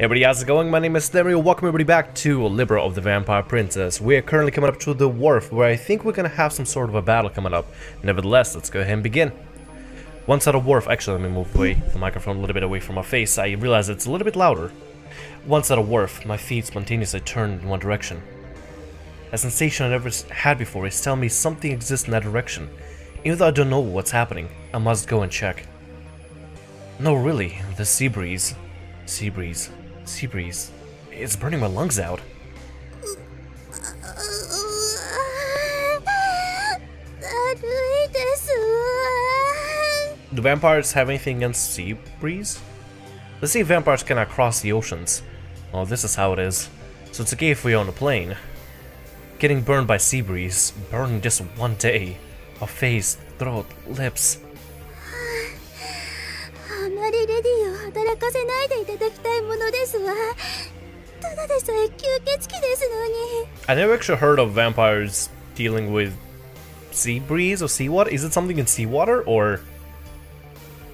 Hey everybody, how's it going? My name is Thamriyell. Welcome everybody back to Libra of the Vampire Princess. We are currently coming up to the wharf where I think we're gonna have some sort of a battle coming up. Nevertheless, let's go ahead and begin. Once at a wharf, actually let me move away the microphone a little bit away from my face. I realize it's a little bit louder. Once at a wharf, my feet spontaneously turned in one direction. A sensation I've never had before is telling me something exists in that direction. Even though I don't know what's happening, I must go and check. No, really, the sea breeze. Sea breeze. It's burning my lungs out. Do vampires have anything against sea breeze? They say vampires cannot cross the oceans. Well, this is how it is. So it's okay if we're on a plane. Getting burned by sea breeze, burning just one day. A face, throat, lips. I never actually heard of vampires dealing with sea breeze or seawater. Is it something in seawater, or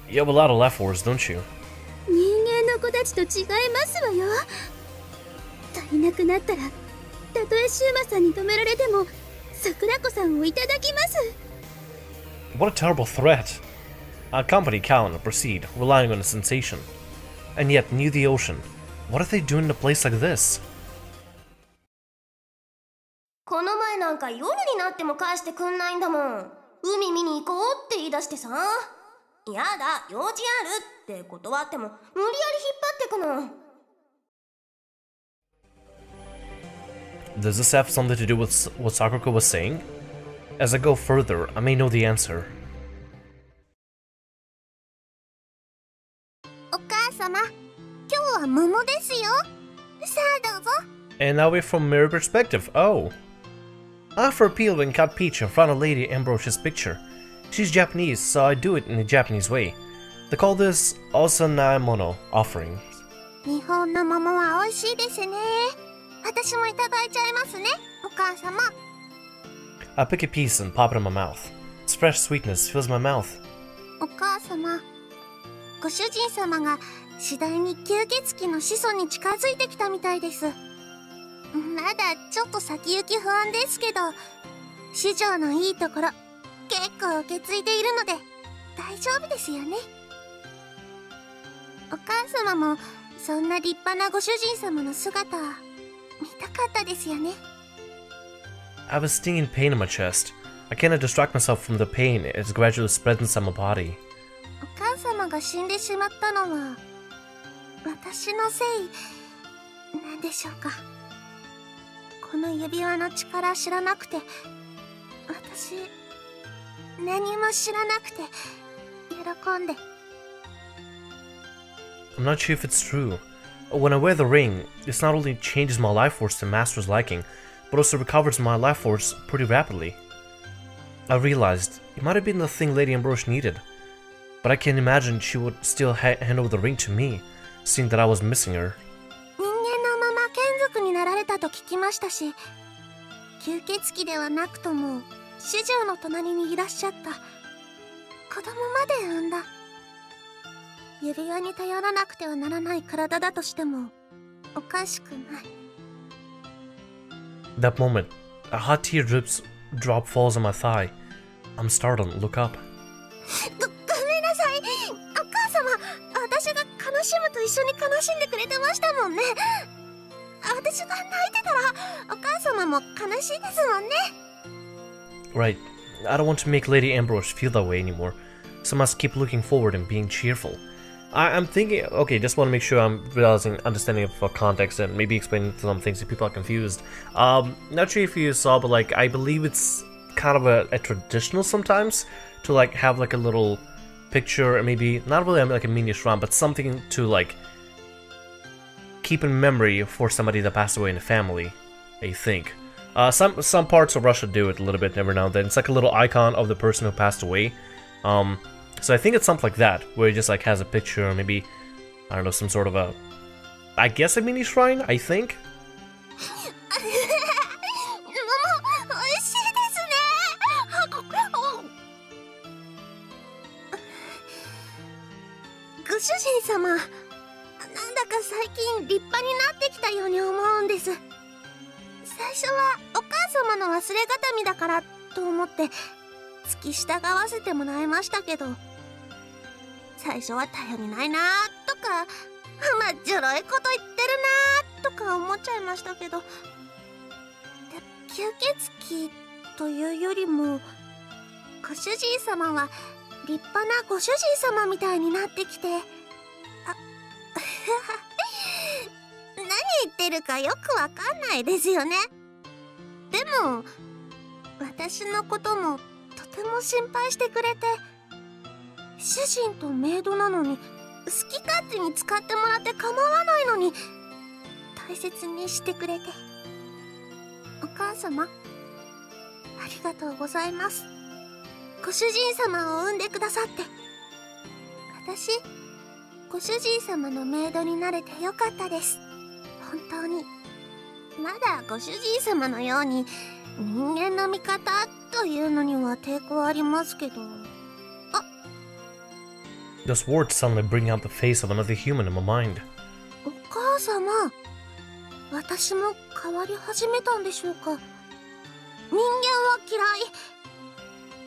you have a lot of left words, don't you? What a terrible threat. Our company cannot proceed, relying on a sensation. And yet, near the ocean, what are they doing in a place like this? Does this have something to do with what Sakura was saying? As I go further, I may know the answer. And now we're from mirror perspective. Oh. I offer a peel and cut peach in front of Lady Ambrose's picture. She's Japanese, so I do it in a Japanese way. They call this osanaimono offering. I pick a piece and pop it in my mouth. Its fresh sweetness fills my mouth. I have a stinging pain in my chest. I cannot distract myself from the pain as it gradually spreads inside my body. I'm not sure if it's true. When I wear the ring, this not only changes my life force to Master's liking, but also recovers my life force pretty rapidly. I realized it might have been the thing Lady Ambrose needed, but I can imagine she would still hand over the ring to me, seeing that I was missing her. That moment, a hot drop falls on my thigh. I'm startled and look up. Right, I don't want to make Lady Ambrose feel that way anymore, so I must keep looking forward and being cheerful. I'm thinking, okay, just want to make sure I'm understanding of context and maybe explaining some things if people are confused. Not sure if you saw, but like, I believe it's kind of a traditional sometimes to like have like a little picture, or maybe not really like a mini shrine, but something to like keep in memory for somebody that passed away in the family, I think. Some parts of Russia do it a little bit every now and then. It's like a little icon of the person who passed away. So I think it's something like that, where it just like has a picture, or maybe, I don't know, some sort of a, I guess a mini shrine, I think? 最近立派になってきたように思うんです。最初はお母様の忘れがたみだからと思って付き従わせてもらいましたけど、最初は頼りないなとか、まじょろいこと言ってるなとか思っちゃいましたけど、吸血鬼というよりもご主人様は立派なご主人様みたいになってきて、何言ってるかよくわかんないですよね。でも私のこともとても心配してくれて、主人とメイドなのに好き勝手に使ってもらって構わないのに大切にしてくれて、お母様ありがとうございます。ご主人様を産んでくださって。私ご主人様のメイドになれてよかったです。本当に。まだご主人様のように人間の味方というのには抵抗ありますけど。Those words suddenly bring out the face of another human in my mind. お母様、私も変わり始めたんでしょうか。人間は嫌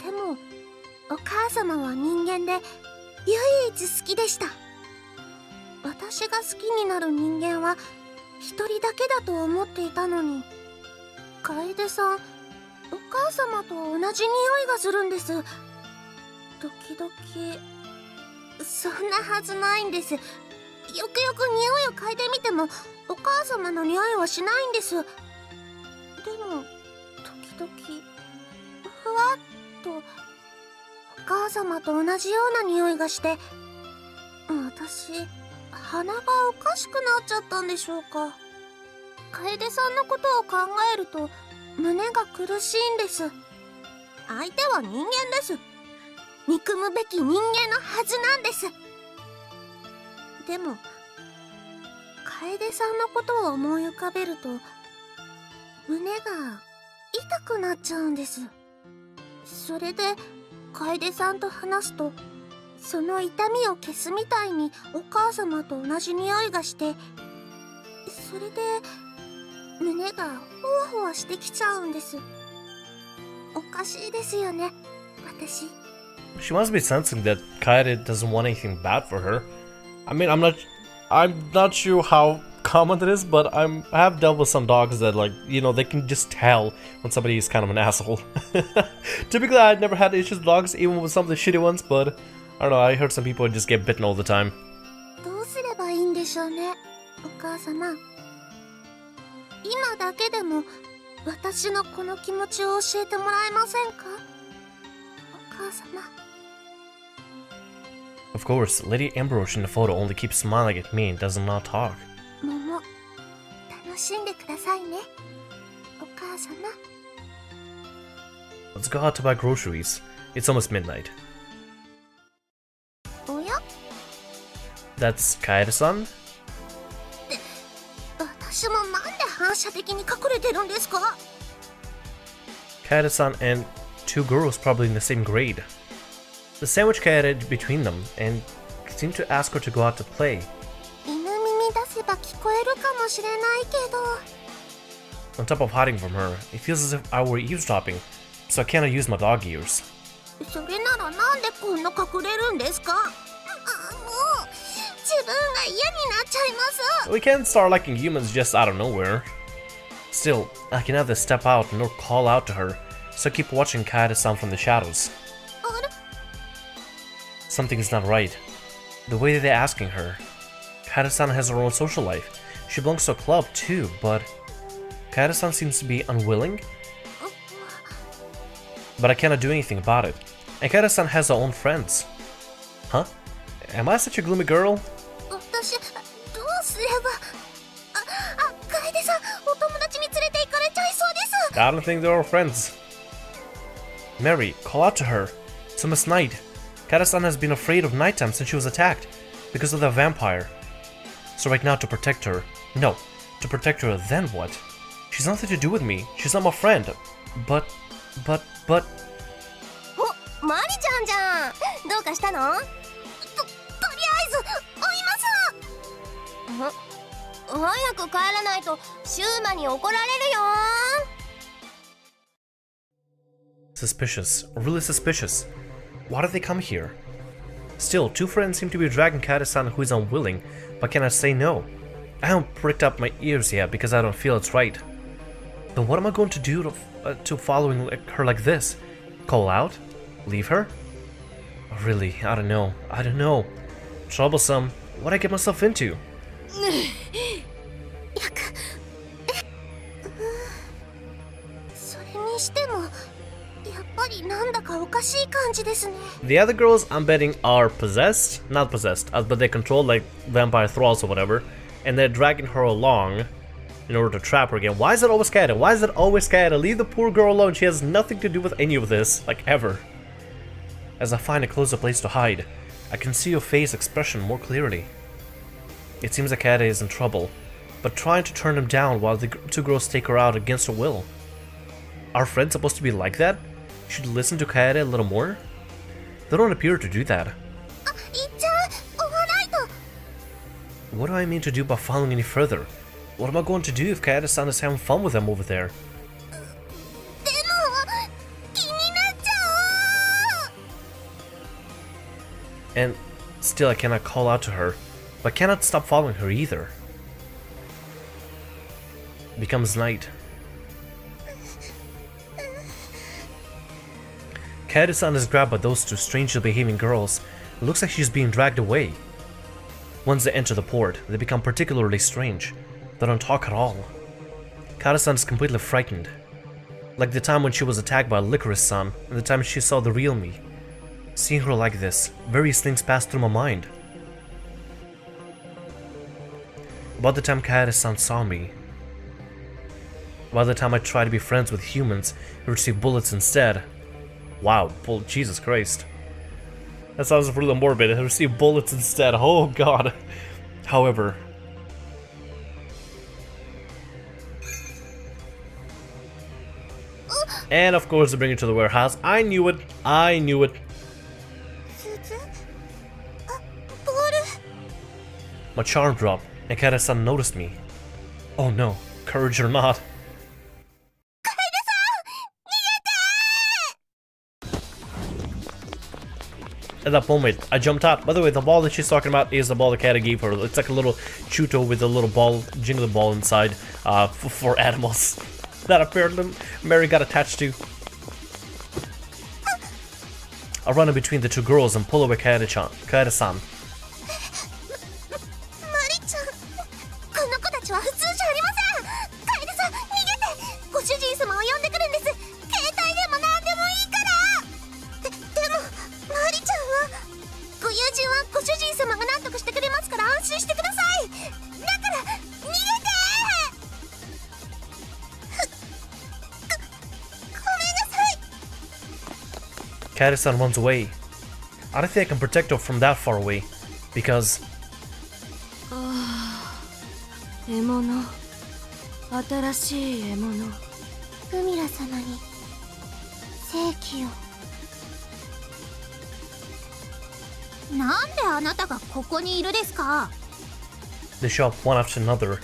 い。でもお母様は人間で唯一好きでした。私が好きになる人間は一人だけだと思っていたのに、楓さん、お母様と同じ匂いがするんです。時々。そんなはずないんです。よくよく匂いを嗅いでみてもお母様の匂いはしないんです。でも時々ふわっとお母様と同じような匂いがして、私鼻がおかしくなっちゃったんでしょうか。楓さんのことを考えると胸が苦しいんです。相手は人間です。憎むべき人間のはずなんです。でも楓さんのことを思い浮かべると胸が痛くなっちゃうんです。それで楓さんと話すとその痛みを消すみたいにお母様と同じ匂いがして、それで胸がほわほわしてきちゃうんです。おかしいですよね、私。She must be sensing that Kaede doesn't want anything bad for her. I mean, I'm not sure how common it is, but I have dealt with some dogs that, like, you know, they can just tell when somebody is kind of an asshole. Typically, I've never had issues with dogs, even with some of the shitty ones, but I don't know, I heard some people just get bitten all the time. どうすればいいんでしょうね、お母様。今だけでも私のこの気持ちを教えてもらえませんか、お母様。Of course, Lady Ambrose in the photo only keeps smiling at me and does not talk. 桃、楽しんでくださいね、お母様。Let's go out to buy groceries. It's almost midnight. おや？ That's Kaede-san? 私もなんで反射的に隠れてるんですか？ Kaede-san and two girls probably in the same grade. The sandwich Kaede between them and seemed to ask her to go out to play. 犬耳出せば聞こえるかもしれないけど。On top of hiding from her, it feels as if I were eavesdropping, so I cannot use my dog ears. それならなんでこんな隠れるんですか？もう自分が嫌になっちゃいます。 We can't start liking humans just out of nowhere. Still, I can neither step out nor call out to her, so I keep watching Kaede-san from the shadows. あれ？ Something's not right. The way they're asking her. Kaede-san has her own social life. She belongs to a club too, but Kaede-san seems to be unwilling. But I cannot do anything about it. And Kaede-san has her own friends. Huh? Am I such a gloomy girl? 私どうすれば。楓さん、お友達に連れて行かれちゃいそうです。 I don't think they're all friends. Mary, call out to her. It's almost night. Kaede-san has been afraid of nighttime since she was attacked because of the vampire. So right now to protect her. No, to protect her, then what? She's nothing to do with me. She's not my friend. But... お、マリちゃんじゃん。どうかしたの？とりあえず追います。早く帰らないとシューマに怒られるよ。 Suspicious. Really suspicious. Why did they come here? Still, two friends seem to be dragging Kata-san who is unwilling, but cannot say no. I haven't pricked up my ears yet because I don't feel it's right. Then what am I going to do to following her like this? Call out? Leave her? Really, I don't know. I don't know. Troublesome. What'd I get myself into? The other girls, I'm betting, are possessed? Not possessed, but they control like vampire thralls or whatever, and they're dragging her along in order to trap her again. Why is it always Kata? Why is it always Kata? Leave the poor girl alone. She has nothing to do with any of this, like ever. As I find a closer place to hide, I can see your face expression more clearly. It seems that Kata is in trouble, but trying to turn him down while the two girls take her out against her will. Are friends supposed to be like that? Should listen to Kata a little more? They don't appear to do that. What do I mean to do by following any further? What am I going to do if Kata-san is having fun with them over there? And still I cannot call out to her, but cannot stop following her either. It becomes night. Kata-san is grabbed by those two strangely behaving girls. It looks like she's being dragged away. Once they enter the port, they become particularly strange. They don't talk at all. Kata-san is completely frightened. Like the time when she was attacked by Licorice-san, and the time she saw the real me. Seeing her like this, various things pass through my mind. About the time Kata-san saw me. About the time I tried to be friends with humans who receive bullets instead. Wow, Jesus Christ. That sounds really morbid. I received bullets instead. Oh god. However, and of course, to bring it to the warehouse. I knew it. I knew it. My charm dropped, and Kata-san noticed me. Oh no, courage or not. At that moment, I jumped out. By the way, the ball that she's talking about is the ball that Kata gave her. It's like a little chuto with a little ball, jingling ball inside for animals that apparently Mary got attached to. I run in between the two girls and pull away Kata-san. Kata-san runs away. I don't think I can protect her from that far away, because... They show up one after another.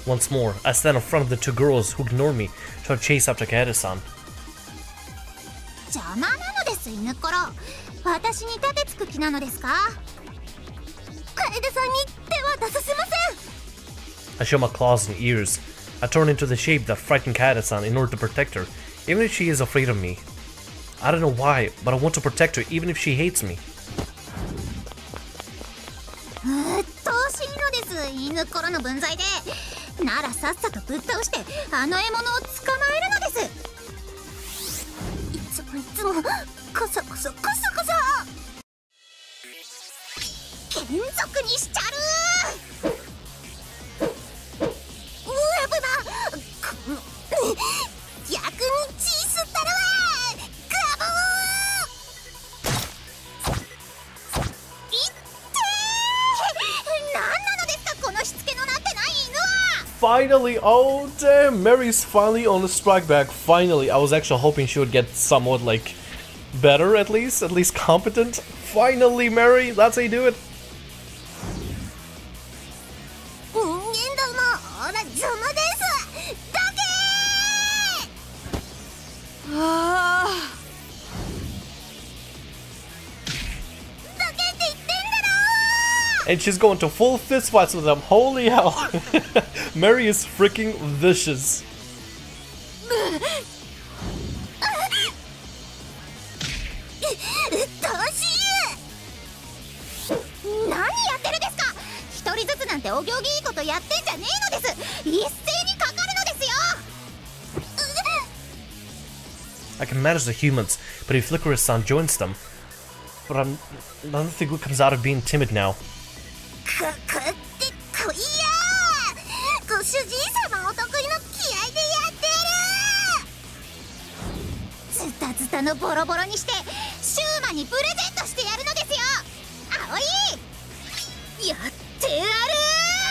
Once more, I stand in front of the two girls who ignore me, try to chase after Kata-san. I show my claws and ears. I turn into the shape that frightened Kata-san in order to protect her, even if she is afraid of me. I don't know why, but I want to protect her even if she hates me. finally! Oh damn, Mary's finally on the strike back. Finally, I was actually hoping she would get somewhat like better at least competent. Finally, Mary, that's how you do it. And she's going to full fist fights with them. Holy hell. Mary is freaking vicious. I can manage the humans, but if Licorice-san joins them. But nothing good comes out of being timid now.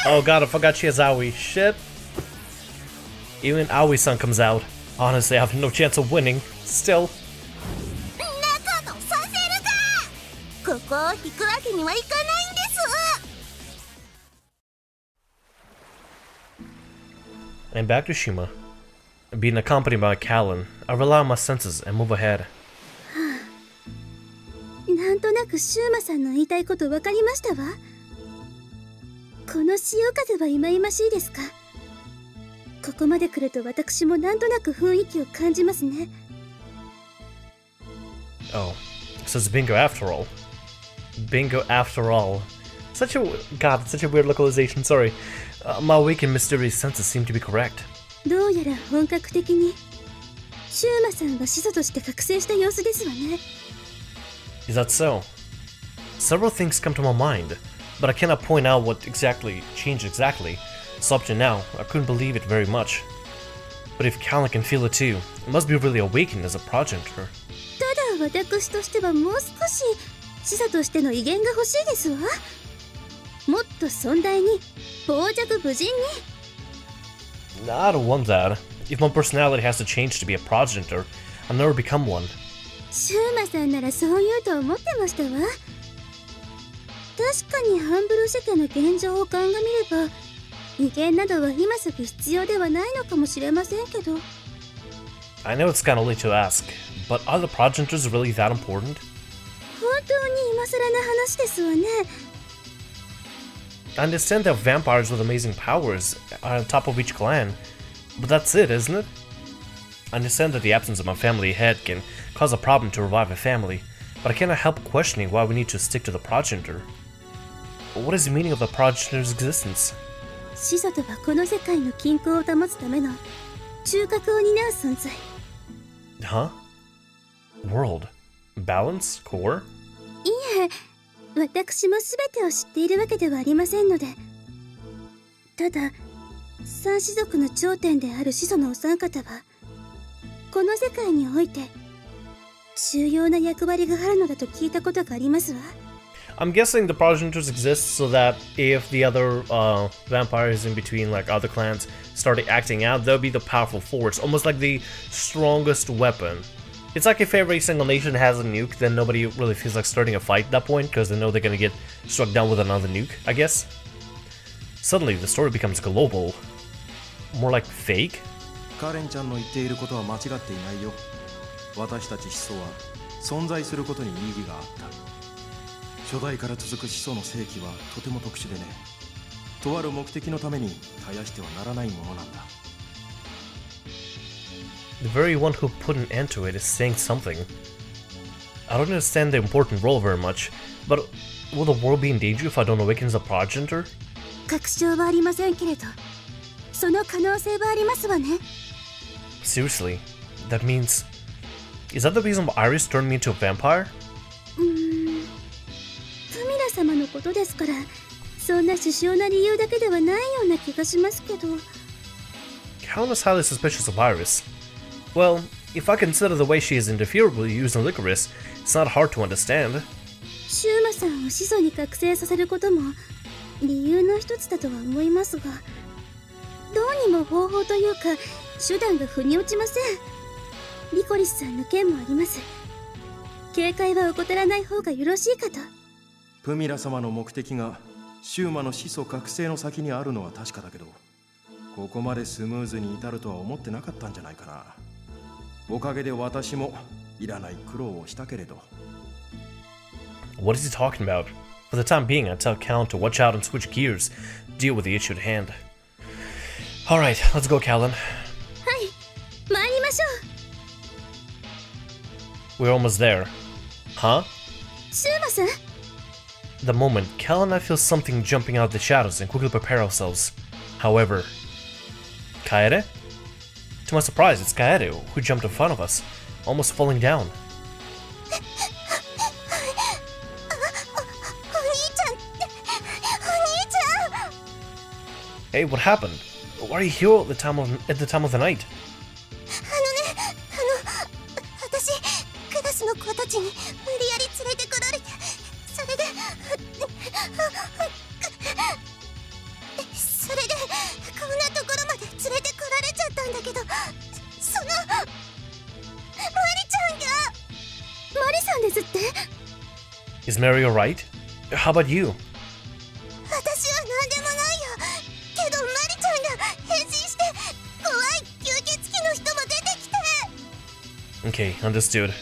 Oh god, I forgot she has Aoi. Shit. Even Aoi-san comes out. Honestly, I have no chance of winning. Still. I'm back to Shima. Being accompanied by Callan, I rely on my senses and move ahead. なんとなくシューマさんの言いたいこと分かりましたわ。この潮風は忌々しいですか。ここまで来ると私もなんとなく雰囲気を感じますね。Oh, so it's bingo after all. Bingo after all. Such a weird localization. Sorry, my weak and mysterious senses seem to be correct. どうやら本格的にシューマさんは始祖として覚醒した様子ですわね。Is that so? Several things come to my mind, but I cannot point out what exactly changed exactly. So up to now, I couldn't believe it very much. But if Callan can feel it too, it must be really awakened as a progenitor. ただ私としてはもう少し始祖としての威厳が欲しいですわ。もっと尊大に、傍若無人に。I don't want that. If my personality has to change to be a progenitor, I'll never become one. シューマさんならそう言うと思ってましたわ。確かにハンブル世家の現状を鑑みれば、威厳などは今すぐ必要ではないのかもしれませんけど。I know it's kinda late to ask, but are the progenitors really that important? 本当に今更な話ですわね。I understand that vampires with amazing powers are on top of each clan, but that's it, isn't it? I understand that the absence of my family head can cause a problem to revive a family, but I cannot help questioning why we need to stick to the progenitor. What is the meaning of the progenitor's existence? 始祖とはこの世界の均衡を保つための中核を担う存在。Huh? World? Balance? Core? いえ、私も全てを知っているわけではありませんので。ただ、三氏族の頂点である始祖のお三方は、この世界において重要な役割があるのだと聞いたことがありますわ。I'm guessing the progenitors exist so that if the other vampires in between, like other clans, started acting out, they'll be the powerful force, almost like the strongest weapon. It's like if every single nation has a nuke, then nobody really feels like starting a fight at that point, because they know they're gonna get struck down with another nuke, I guess. Suddenly, the story becomes global. More like fake? カレンちゃんの言っていることは間違っていないよ。私たち始祖は存在することに意義があった。初代から続く始祖の世紀はとても特殊でね。とある目的のために絶やしてはならないものなんだ。The very one who put an end to it is saying something. I don't understand the important role very much, but will the world be in danger if I don't awaken as a progenitor? 確証はありませんけれど、その可能性はありますわね。Seriously, that means... Is that the reason why Iris turned me into a vampire? タミラ様のことですから、そんな首相な理由だけではないような気がしますけど。Count is highly suspicious of Iris. Well, if I consider the way she is interfered with using licorice, it's not hard to understand. シューマさんを始祖に覚醒させることも理由の一つだとは思いますが、どうにも方法というか手段が腑に落ちません。リコリスさんの件もあります。警戒は怠らない方がよろしいかと。プミラ様の目的がシューマの始祖覚醒の先にあるのは確かだけど、ここまでスムーズに至るとは思ってなかったんじゃないかな。おかげで私もいらない苦労をしたけれど。 What is he talking about? For the time being, I tell Callan to watch out and switch gears, deal with the issue at hand. Alright, let's go, Callan. はい、参りましょう。 We're almost there. Huh? シューマさん。 The moment, Cal and I feel something jumping out of the shadows and quickly prepare ourselves. However... Kaede? To my surprise, it's Kaede who jumped in front of us, almost falling down. Hey, what happened? Why are you here at the time of the night? 私クラスの子たちに無理やり連れてこられて、それでこんなところまで連れてこられちゃったんだけど、そのマリちゃんが。マリさんですって。 Is Mary alright? How about you? 私は何でもないよ。けどマリちゃんが変身して怖い吸血鬼の人も出てきて。 Okay, understood.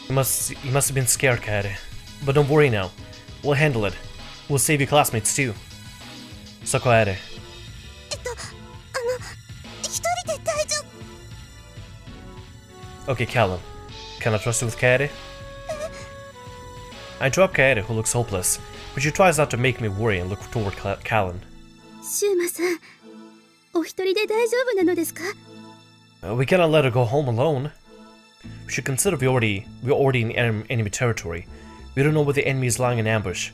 You must have been scared, Kaede. But don't worry now. We'll handle it. We'll save your classmates too. So, Kaede. 一人で大丈夫。 Okay, Callan. Can I trust you with Kaede? I drop Kaede, who looks hopeless, but she tries not to make me worry and look toward Callan. シューマさん、お一人で大丈夫なのですか？ We cannot let her go home alone. We should consider we're already in enemy territory. We don't know where the enemy is lying in ambush.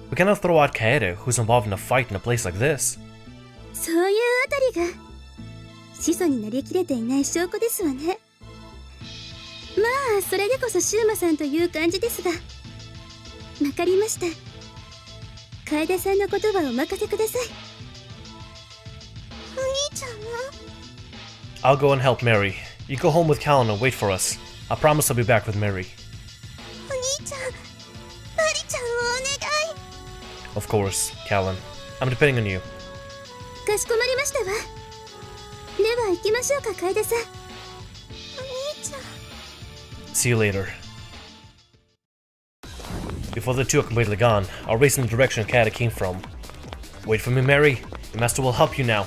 We cannot throw out Kaede, who's involved in a fight in a place like this. そういうあたりが始祖になりきれていない証拠ですわね。まあそれでこそシューマさんという感じですが。わかりました。楓さんの言葉をお任せください。お兄ちゃんは？ I'll go and help Mary. You go home with Callan and wait for us. I promise I'll be back with Mary. お兄ちゃん、マリちゃんをお願い。 Of course, Callan. I'm depending on you. かしこまりましたわ。では行きましょうか、楓さん。お兄ちゃん。 See you later. Before the two are completely gone, I'll race in the direction Kaede came from. Wait for me, Mary. The master will help you now.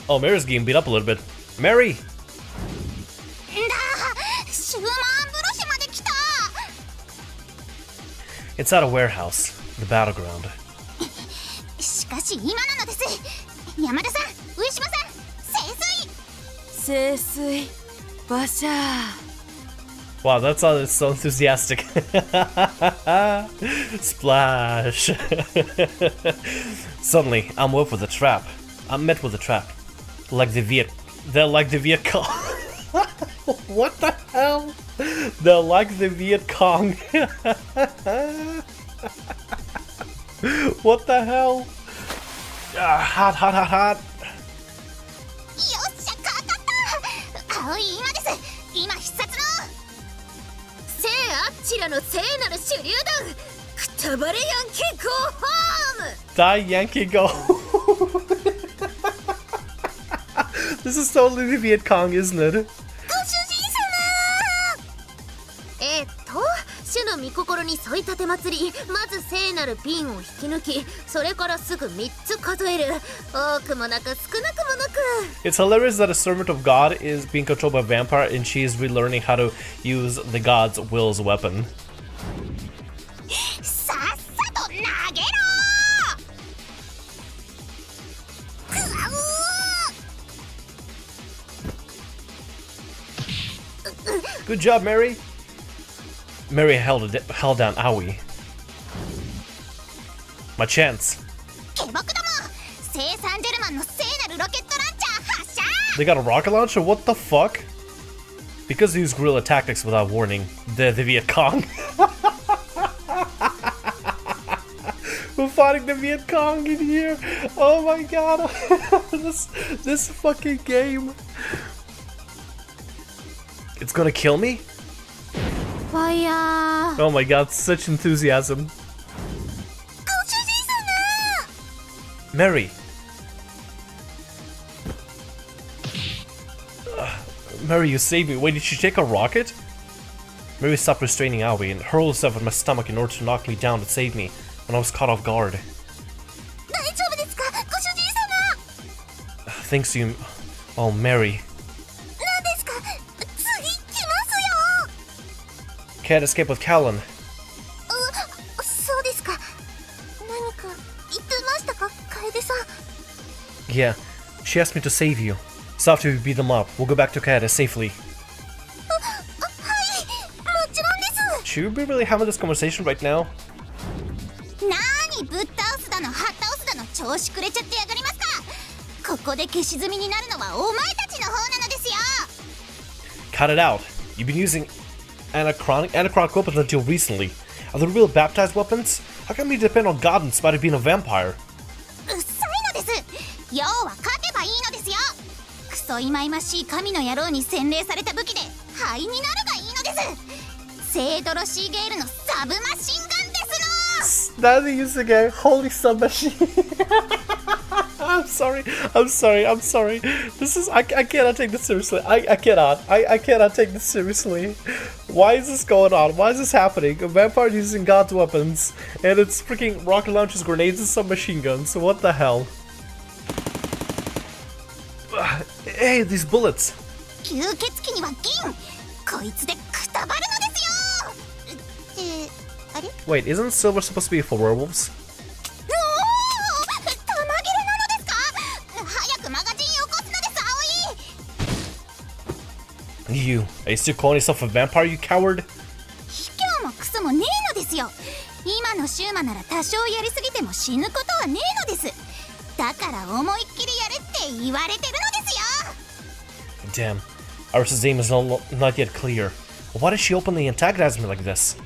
Oh, Mary's getting beat up a little bit. Mary! シューマンブロシまで来た。 Inside a warehouse, the battleground. しかし今なのです。山田さん、上島さん、聖水バシャー。 Wow, that's so enthusiastic. Splash. Suddenly, I'm met with a trap. Like the Viet Cong. What the hell? They're like the Viet Cong. What the hell? Hot. よっしゃ、かかった。青い今です。今必殺の聖アッチラの聖なる手榴弾、くたばれヤンキーゴーホーム。 Die Yankee go. This is totally the Viet Cong, isn't it? ご主人様。主の御心に沿い立て祭り、まず聖なる瓶を引き抜き、それからすぐ3つ数える。多くもなく少なくもなく。 It's hilarious that a servant of God is being controlled by a vampire and she is relearning how to use the God's will's weapon. さっさと投げろー。 Good job, Mary. Mary held down Aoi. My chance. 下僕ども、聖サンジェルマンの聖なるロケットランチャー発射。 They got a rocket launcher? What the fuck? Because they use guerrilla tactics without warning, they're the Viet Cong. Who fighting the Viet Cong in here. Oh my god. this fucking game. It's gonna kill me? Fire. Oh my god, such enthusiasm. Mary. Mary, you saved me. Wait, did she take a rocket? Mary stopped restraining Aoi and hurled herself at my stomach in order to knock me down to save me when I was caught off guard. Thanks to you. Oh, Mary. Can't escape with Callan. Yeah, she asked me to save you. So after we beat them up, we'll go back to Kaede safely. Should we really having this conversation right now? Cut it out. You've been using anachronic weapons until recently. Are they real baptized weapons? How come you depend on God in spite of being a vampire? Now they're using a holy submachine. I'm sorry. This is I cannot take this seriously. I cannot take this seriously. Why is this going on? Why is this happening? A vampire using God's weapons, and it's freaking rocket launchers, grenades, and submachine guns. What the hell? Hey, these bullets. Wait, isn't silver supposed to be for werewolves? You, are you still calling yourself a vampire, you coward? Damn, Iris' aim is not yet clear. Why did she openly antagonize me like this?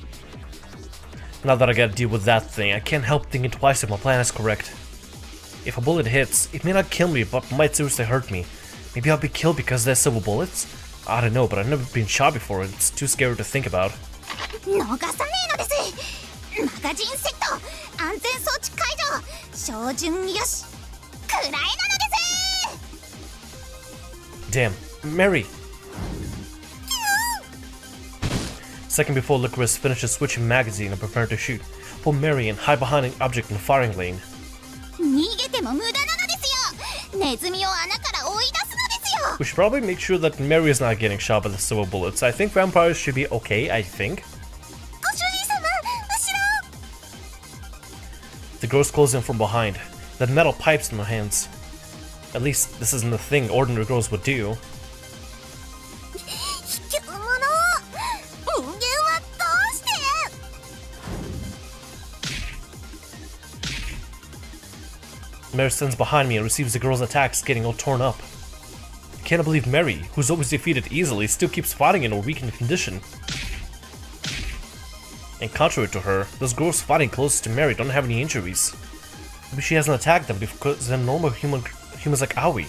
Now that I gotta deal with that thing, I can't help thinking twice if my plan is correct. If a bullet hits, it may not kill me, but might seriously hurt me. Maybe I'll be killed because there's silver bullets? I don't know, but I've never been shot before, and it's too scary to think about. Damn, Mary! Second before Licorice finishes switching magazine and preparing to shoot, pull Mary and hide behind an object in the firing lane. We should probably make sure that Mary is not getting shot by the silver bullets. I think vampires should be okay, I think. The girls close in from behind. That metal pipes in their hands. At least this isn't the thing ordinary girls would do. Mary stands behind me and receives the girl's attacks, getting all torn up. I can't believe Mary, who's always defeated easily, still keeps fighting in a weakened condition. And contrary to her, those girls fighting closest to Mary don't have any injuries. Maybe she hasn't attacked them because they're normal humans like Aoi.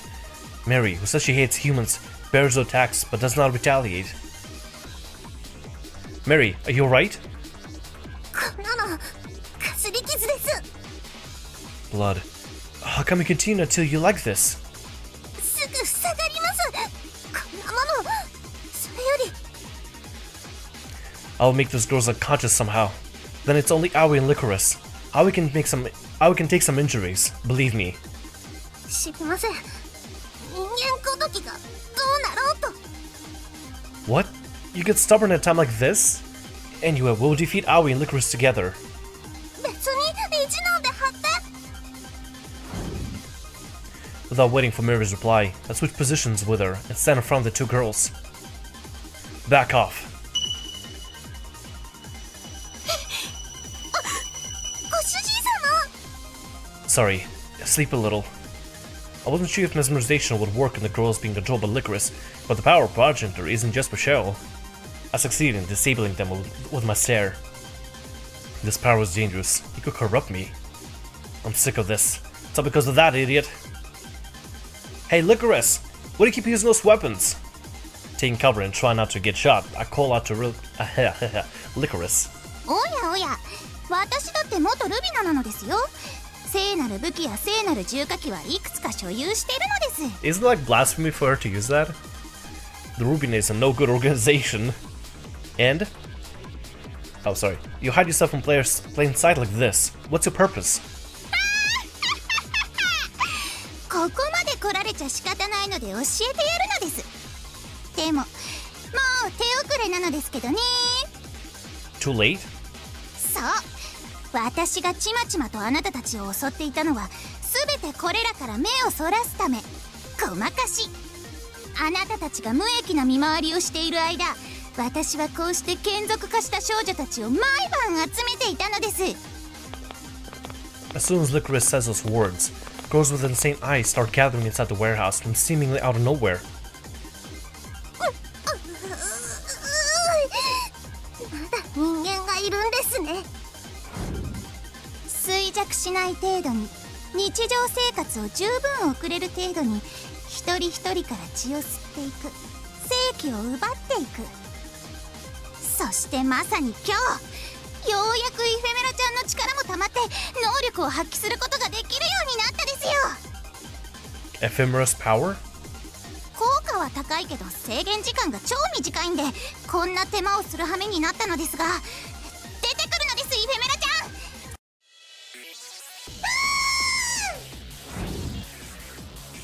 Mary, who says she hates humans, bears her attacks but does not retaliate. Mary, are you alright? Blood. How come you continue until you like this? I'll make those girls unconscious somehow. Then it's only Aoi and Licorice. Aoi can take some injuries, believe me. What? You get stubborn at a time like this? Anyway, we'll defeat Aoi and Licorice together. Without waiting for Mary's reply, I switch positions with her and stand in front of the two girls. Back off. Sorry, sleep a little. I wasn't sure if mesmerization would work in the girls being controlled by Licorice, but the power of Progenitor isn't just for show. I succeeded in disabling them with my stare. This power was dangerous. It could corrupt me. I'm sick of this. It's all because of that idiot. Hey, Licorice! Why do you keep using those weapons? Taking cover and trying not to get shot, I call out to Licorice. おやおや、私だって元ルビナなのですよ。聖なる武器や聖なる重火器はいくつか所有しているのです。 Isn't it like blasphemy for her to use that? The Rubina is a no-good organization. And? Oh, sorry. You hide yourself from players plain sight like this. What's your purpose? ここまで来られちゃ仕方ないので教えてやるのです。でも、もう手遅れなのですけどね。 Too late? そう。私がちまちまとあなたたちを襲っていたのは全てこれらから目をそらすため。ごまかし。あなたたちが無益な見回りをしている間、私はこうして眷属化した少女たちを毎晩集めていたのです。 As soon as Licorice says those words, girls with insane eyes start gathering inside the warehouse from seemingly out of nowhere. まだ人間がいるんですね。衰弱しない程度に、日常生活を十分送れる程度に、一人一人から血を吸っていく、生気を奪っていく。そしてまさに今日、ようやくイフェメラちゃんの力もたまって能力を発揮することができるようになったですよ。 Ephemerous power? 効果は高いけど制限時間が超短いんで、こんな手間をする羽目になったのですが、出てくるのです、イフェメラちゃん。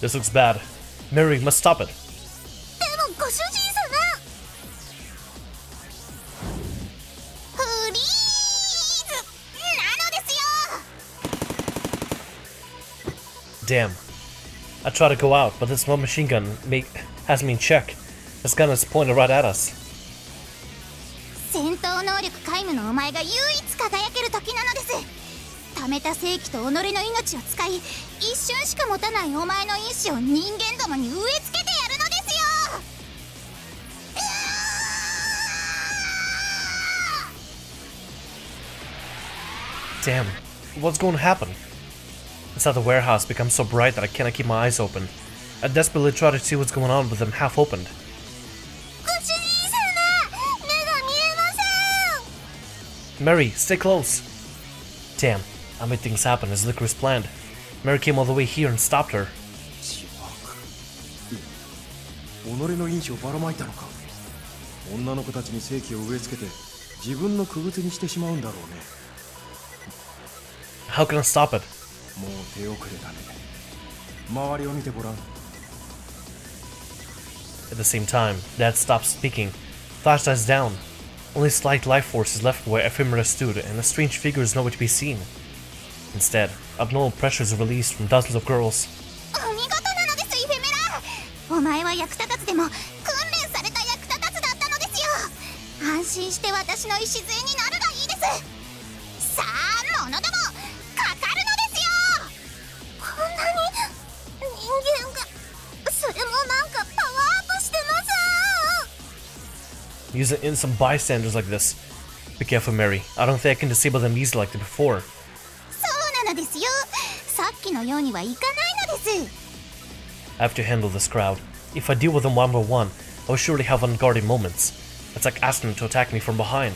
This looks bad. Mary must stop it. でもご主人様、フリーズなのですよ。 Damn. I try to go out, but this one machine gun has me in check. This gun is pointed right at us. 戦闘能力皆無のお前が唯一輝ける時なのです。貯めた正気と己の命を使い、一瞬しか持たないお前の因子を人間どもに植え付けてやるのですよ。 Damn. What's going to happen? Inside the warehouse becomes so bright that I cannot keep my eyes open. I desperately try to see what's going on with them half opened. ご主人様、目が見えません。 Mary, stay close. Damn, I made things happen as Licorice planned. Mary came all the way here and stopped her. 己の因子をばらまいたのか。女の子たちに正気を植え付けて自分の傀儡にしてしまうんだろうね。 How can I stop it? もう手遅れだね。周りを見てごらん。 At the same time, Dad stops speaking. Flash dies down. Only slight life force is left where Ephemera stood, and a strange figure is nowhere to be seen. Instead, abnormal pressure is released from dozens of girls. お見事なのです、イフェメラ。お前は役立たずでも訓練された役立たずだったのですよ。安心して私の礎になるがいいです。さあ、者ども、かかるのですよ。こんなに人間が、それもなんかパワーアップしてます。 Using innocent bystanders like this. Be careful, Mary. I don't think I can disable them easily like before. そうなのですよ。さっきのようにはいかないのです。 I have to handle this crowd. If I deal with them one by one, I will surely have unguarded moments. It's like asking them to attack me from behind.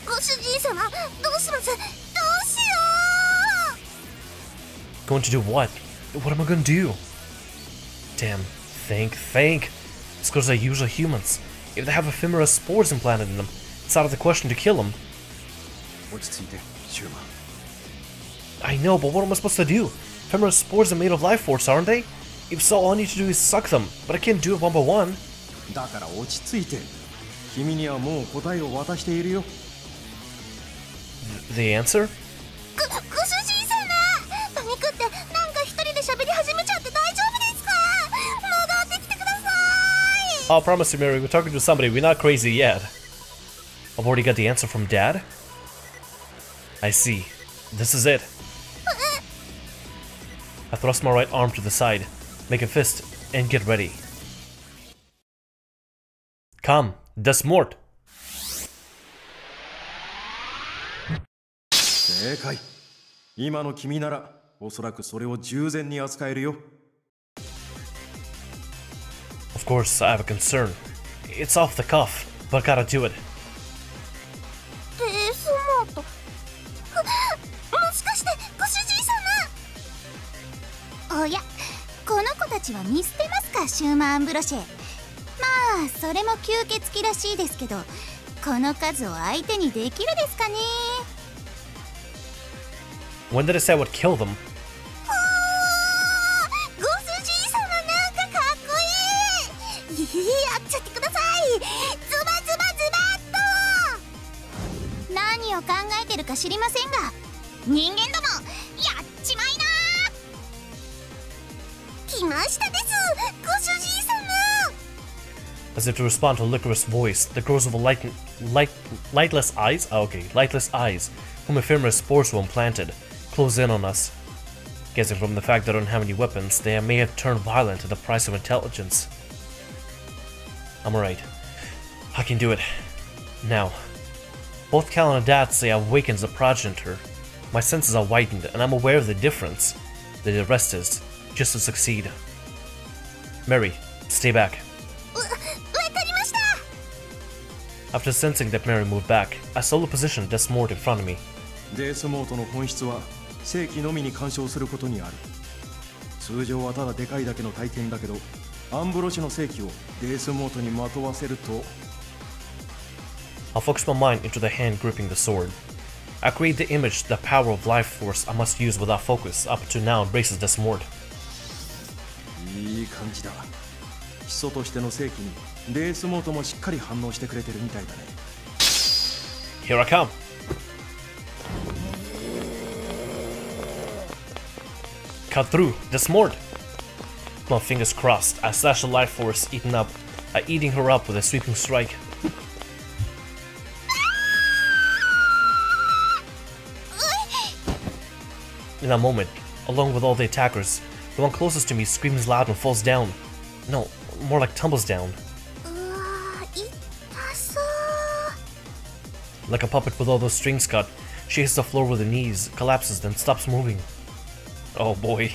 ご主人様、どうします？どうしよう。 Going to do what? What am I going to do? Damn. Think. These girls are usually humans. If they have ephemeral spores implanted in them, it's out of the question to kill them. 落ち着いて、シューマン。 I know, but what am I supposed to do? Ephemeral spores are made of life force, aren't they? If so, all I need to do is suck them, but I can't do it one by one. だから落ち着いて。君にはもう答えを渡しているよ。The answer? ご主人様、パニックってなんか一人で喋り始めちゃって大丈夫ですか？戻ってきてください。 I'll promise you, Mary, we're talking to somebody. We're not crazy yet. I've already got the answer from Dad. I see. This is it. I thrust my right arm to the side, make a fist, and get ready. Come, das Mord. 正解。今の君ならおそらくそれを従前に扱えるよ。 Of course, I have a concern. It's off the cuff, but gotta do it. デスモート。もしかしてご主人様。おや、この子たちは見捨てますか、シューマン・アンブロシェ。まあそれも吸血鬼らしいですけど、この数を相手にできるですかね。 When did I say I would kill them? ご主人様なんかかっこいい。やっちゃってください。ズバズバズバっと。何を考えてるか知りませんが、人間どもやっちまいな。来ましたです、ご主人様。 As if to respond to Licorice's voice, the girls with lightless eyes, lightless eyes, whom ephemeral spores were implanted, close in on us. Guessing from the fact they don't have any weapons, they may have turned violent at the price of intelligence. I'm alright. I can do it. Now. Both Cal and Dad say I've awakened as a progenitor. My senses are widened, and I'm aware of the difference. The rest is just to succeed. Mary, stay back. わかりました。 After sensing that Mary moved back, I slowly positioned Desmond in front of me. デースモートの本質は正気のみに干渉することにある。通常はただでかいだけの体験だけど、アンブロシの正気をデースモートにまとわせると。 I'll focus my mind into the hand gripping the sword. I create the image, the power of life force I must use without focus up to now embraces Desmond. いい感じだ。基礎としての正気にデースモートもしっかり反応してくれてるみたいだね。 Here I come. Cut through, Desmond. My fingers crossed, I slash the life force eating her up with a sweeping strike. In that moment, along with all the attackers, the one closest to me screams loud and falls down. No, more like tumbles down. うわ、痛そう。 Like a puppet with all those strings cut, she hits the floor with her knees, collapses, then stops moving. Oh boy.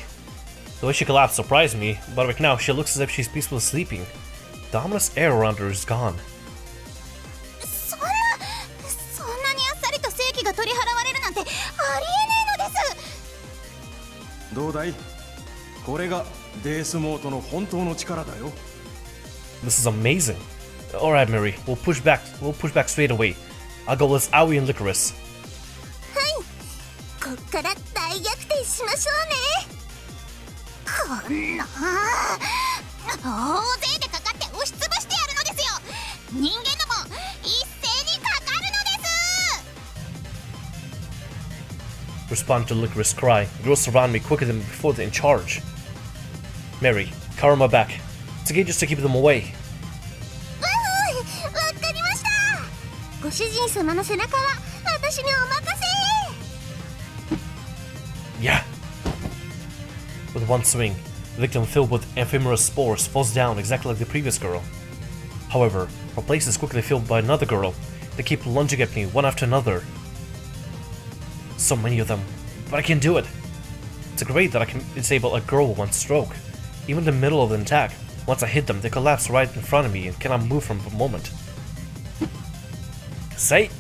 The way she collapsed surprised me, but right now she looks as if she's peacefully sleeping. The ominous air around her is gone. そんなにあっさりと正気が取り払われるなんてありえねえのです。どうだい？これがデースモートの本当の力だよ。 This is amazing. Alright, Mary, we'll push back straight away. I'll go with Aoi and Licorice. はい、こっから大逆転しましょうね。こんな大勢でかかって押しつぶしてやるのですよ。人間ども一斉にかかるのです。 Respond to Licorice's cry. Girls surround me quicker than before they're in charge. Mary, cover my back. It's okay just to keep them away. わかりました。ご主人様の背中は私にお任せ。 Yeah. With one swing, the victim filled with ephemeral spores falls down exactly like the previous girl. However, her place is quickly filled by another girl. They keep lunging at me one after another. So many of them, but I can do it. It's great that I can disable a girl with one stroke. Even in the middle of an attack, once I hit them, they collapse right in front of me and cannot move from the moment. Say!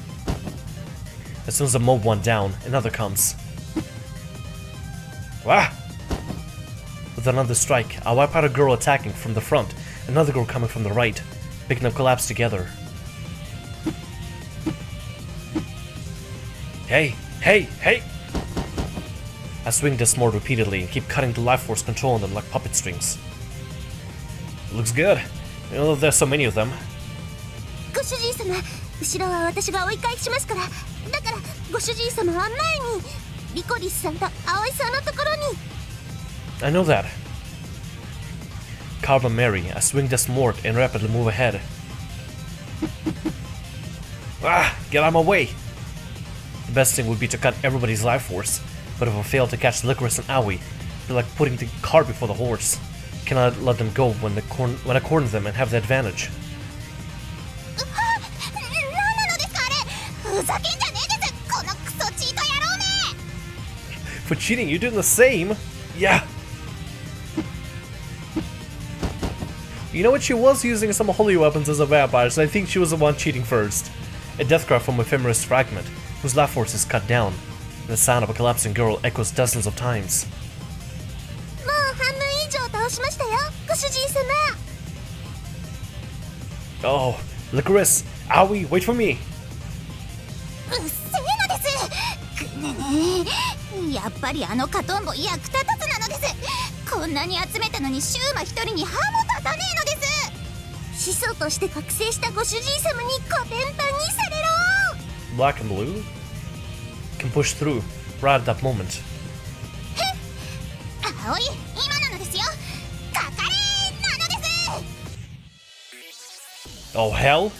As soon as I mow one down, another comes. Wah! With another strike, I wipe out a girl attacking from the front, another girl coming from the right, making them collapse together. Hey! Hey! Hey! I swing this sword repeatedly and keep cutting the life force controlling them like puppet strings. Looks good. You know, there's so many of them. ご主人様、後ろは私が追い返しますから。だからご主人様は前に、リコリスさんと葵さんのところに。 I know that. Carve and Mary, I swing this sword and rapidly move ahead. Ah! Get out of my way! The best thing would be to cut everybody's life force, but if I fail to catch Licorice and Aoi, it'd be like putting the cart before the horse. Cannot let them go when I corner them and have the advantage. 何なのですかあれ。ふざけんじゃねえです、このクソチート野郎め。For cheating, you're doing the same. Yeah. You know what? She was using some holy weapons as a vampire, so I think she was the one cheating first. A death cry from ephemeris fragment, whose life force is cut down, and the sound of a collapsing girl echoes dozens of times. Oh, Licorice! Owie, wait for me! やっぱりあのカトンボ役立たずなのです。こんなに集めたのにシュウマ一人に歯も立たねえのです。始祖として覚醒したご主人様にコテンパンにされろ。 Black and blue can push through right at that moment. 葵、今なのですよ。かかれなのです。 Oh hell!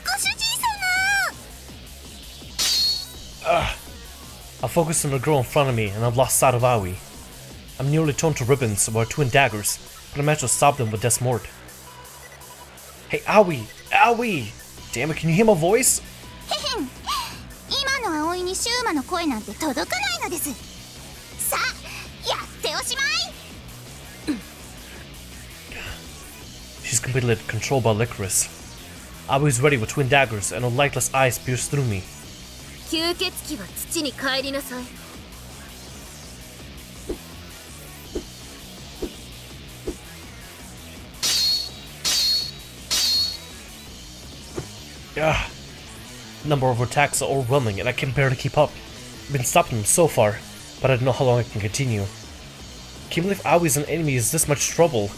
ご主人様。I focused on the girl in front of me and I've lost sight of Aoi. I'm nearly torn to ribbons by twin daggers, but I managed to stop them with Death's Mort. Hey Aoi! Aoi! Damn it, can you hear my voice? へへん。今の葵にシュウマの声なんて届かないのです。さあ、やっておしまい。She's completely controlled by Licorice. Aoi's ready with twin daggers and her lightless eyes pierce through me. 吸血鬼は土に帰りなさい。Number of attacks are overwhelming and I can barely keep up. I've been stopping them so far, but I don't know how long I can continue. Can't believe Aoi's an enemy is this much trouble.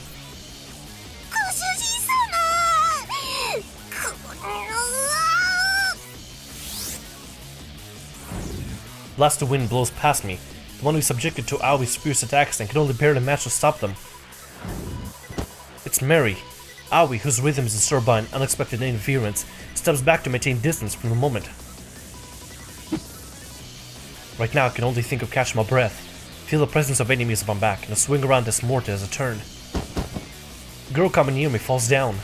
Blast of wind blows past me. The one who's subjected to Aoi's fierce attacks and can only barely manage to stop them. It's Mary. Aoi, whose rhythm is disturbed by an unexpected interference, steps back to maintain distance from the moment. Right now I can only think of catching my breath, feel the presence of enemies on my back, and swing around this mortar as I turn. The girl coming near me falls down.